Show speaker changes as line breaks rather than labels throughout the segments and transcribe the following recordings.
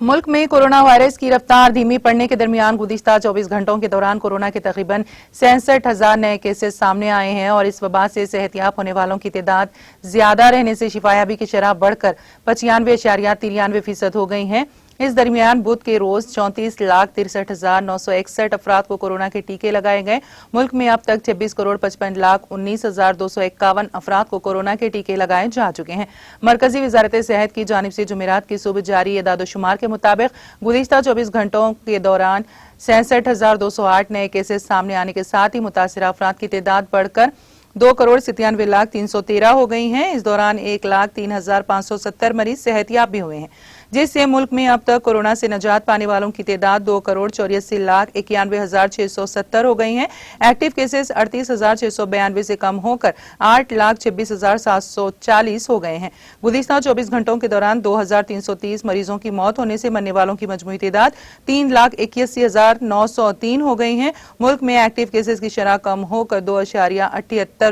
मुल्क में corona virus की रफ्तार धीमी पड़ने के दरमियान गुज़िश्ता 24 घंटों के दौरान कोरोना के तकरीबन 66,000 नए केसेस सामने आए हैं और इस वबा से सेहतियाब होने वालों की तादाद ज्यादा रहने से शिफायाबी की शरह बढ़कर 95.93% हो गई है। इस दरमियान बुध के रोज 34,63,961 अफराद को कोरोना के टीके लगाए गए। मुल्क में अब तक 26,55,19,251 अफराद को कोरोना के टीके लगाए जा चुके हैं। मरकजी वजारत सेहत की जानिब से जुमेरात की सुबह जारी एदादोशुमार के मुताबिक गुज़िश्ता 24 घंटों के दौरान 66,208 नए केसेस सामने आने के साथ ही मुतासिर अफराद की तादाद बढ़कर 2,97,313 हो गई हैं। इस दौरान 1,03,570 मरीज सेहतियाब भी हुए हैं, जिससे मुल्क में अब तक कोरोना से नजात पाने वालों की तादाद 2,84,91,670 हो गई है। एक्टिव केसेस 38,692 से कम होकर 8,26,740 हो गए हैं। गुज़िश्ता 24 घंटों के दौरान 2,330 मरीजों की मौत होने से मरने वालों की मजमूई तादाद 3,81,903 हो गई है। मुल्क में एक्टिव केसेस की शरह कम होकर 2.78%,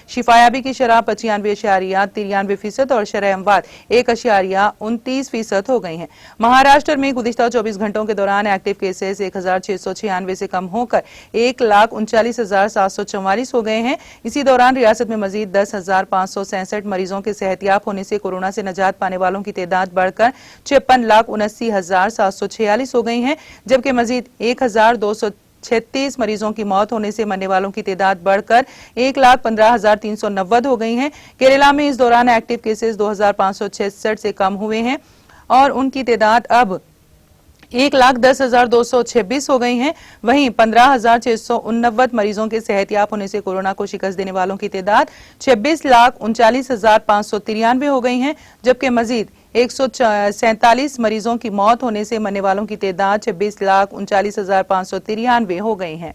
शिफायाबी की शरह 95.93% और शरह अमवात 1.29% हो गई हैं। महाराष्ट्र में गुज़िश्ता 24 घंटों के दौरान एक्टिव केसेस 1,696 से कम होकर 1,39,744 हो गए हैं। इसी दौरान रियासत में मजीद 10,567 मरीजों के सेहतियाब होने से कोरोना से नजात पाने वालों की तादाद बढ़कर 56,79,746 हो गई है, जबकि मजीद 1,236 मरीजों की मौत होने से मरने वालों की तादाद बढ़कर 1,15,390 हो गई है। केरला में इस दौरान एक्टिव केसेस 2,566 से कम हुए हैं और उनकी तादाद अब 1,10,226 हो गई हैं। वहीं 15,689 मरीजों के सेहतियाब होने से कोरोना को शिकस्त देने वालों की तादाद 26,39,593 हो गई हैं, जबकि मजीद 147 मरीजों की मौत होने से मरने वालों की तादाद 26,39,593 हो गई है।